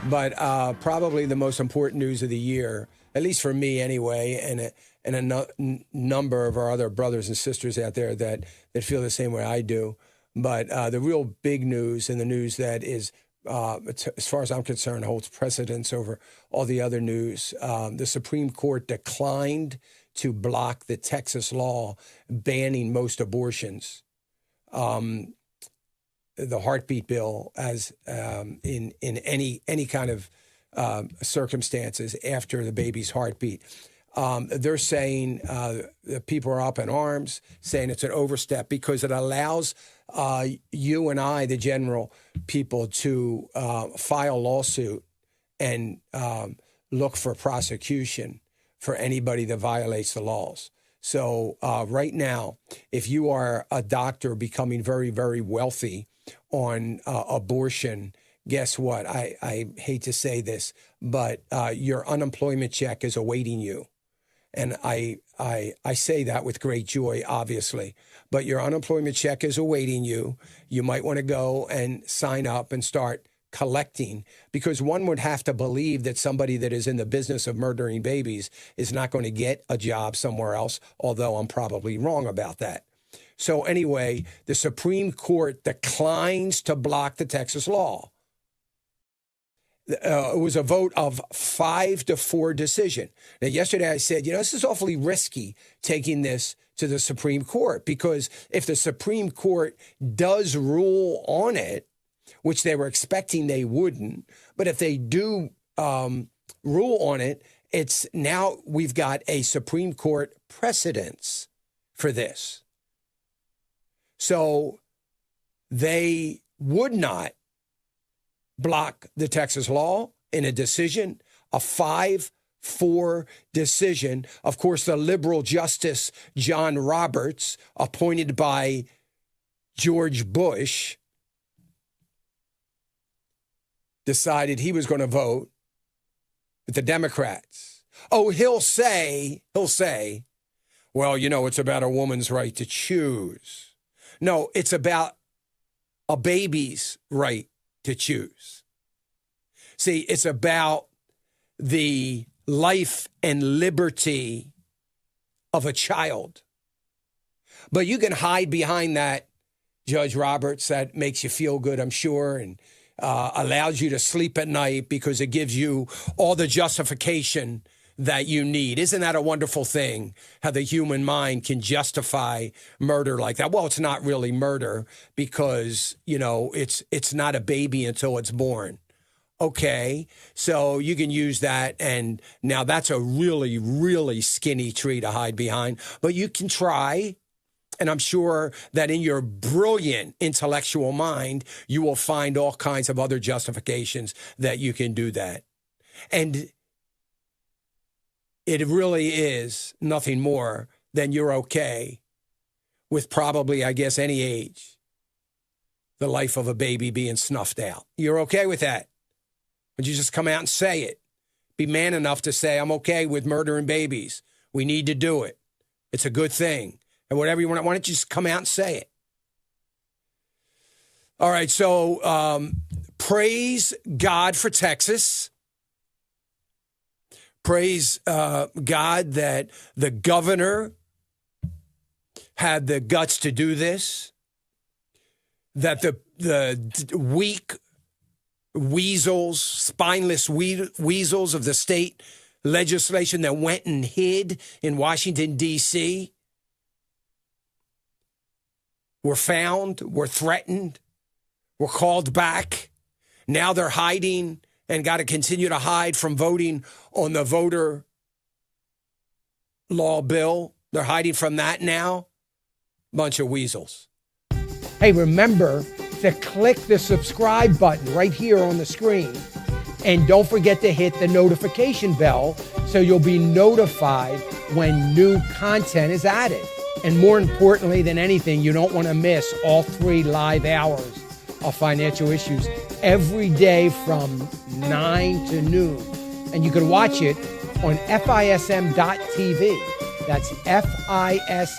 But probably the most important news of the year, at least for me anyway, and number of our other brothers and sisters out there that feel the same way I do. But the real big news, and the news that is, as far as I'm concerned, holds precedence over all the other news. The Supreme Court declined to block the Texas law banning most abortions. The heartbeat bill, as in any kind of circumstances after the baby's heartbeat. They're saying that people are up in arms, saying it's an overstep because it allows you and I, the general people, to file a lawsuit and look for prosecution for anybody that violates the laws. So right now, if you are a doctor becoming very, very wealthy on abortion, guess what? I hate to say this, but your unemployment check is awaiting you. And I say that with great joy, obviously. But your unemployment check is awaiting you. You might want to go and sign up and start collecting, because one would have to believe that somebody that is in the business of murdering babies is not going to get a job somewhere else, although I'm probably wrong about that. So anyway, the Supreme Court declines to block the Texas law. It was a vote of 5-4 decision. Now, yesterday I said, this is awfully risky taking this to the Supreme Court, because if the Supreme Court does rule on it, which they were expecting they wouldn't, but if they do rule on it, it's now we've got a Supreme Court precedence for this. So they would not block the Texas law in a decision, a 5-4 decision. Of course, the liberal Justice John Roberts, appointed by George Bush, decided he was going to vote with the Democrats. Oh, he'll say, well, it's about a woman's right to choose. No, it's about a baby's right to choose. See, it's about the life and liberty of a child. But you can hide behind that, Judge Roberts. That makes you feel good, I'm sure, and allows you to sleep at night because it gives you all the justification that you need. Isn't that a wonderful thing, how the human mind can justify murder like that? Well, it's not really murder because, it's not a baby until it's born. Okay, so you can use that, and now that's a really, really skinny tree to hide behind, but you can try. And I'm sure that in your brilliant intellectual mind, you will find all kinds of other justifications that you can do that. And it really is nothing more than you're okay with probably, I guess, any age, the life of a baby being snuffed out. You're okay with that? Would you just come out and say it? Be man enough to say, I'm okay with murdering babies. We need to do it. It's a good thing. And whatever you want, why don't you just come out and say it? All right, so praise God for Texas. Praise God that the governor had the guts to do this, that the weak weasels, spineless weasels of the state legislation that went and hid in Washington, D.C., were found, were threatened, were called back. Now they're hiding and got to continue to hide from voting on the voter law bill. They're hiding from that now. Bunch of weasels. Hey, remember to click the subscribe button right here on the screen. And don't forget to hit the notification bell so you'll be notified when new content is added. And more importantly than anything, you don't want to miss all 3 live hours of Financial Issues every day from 9 to noon. And you can watch it on FISM.TV. That's FISM.TV.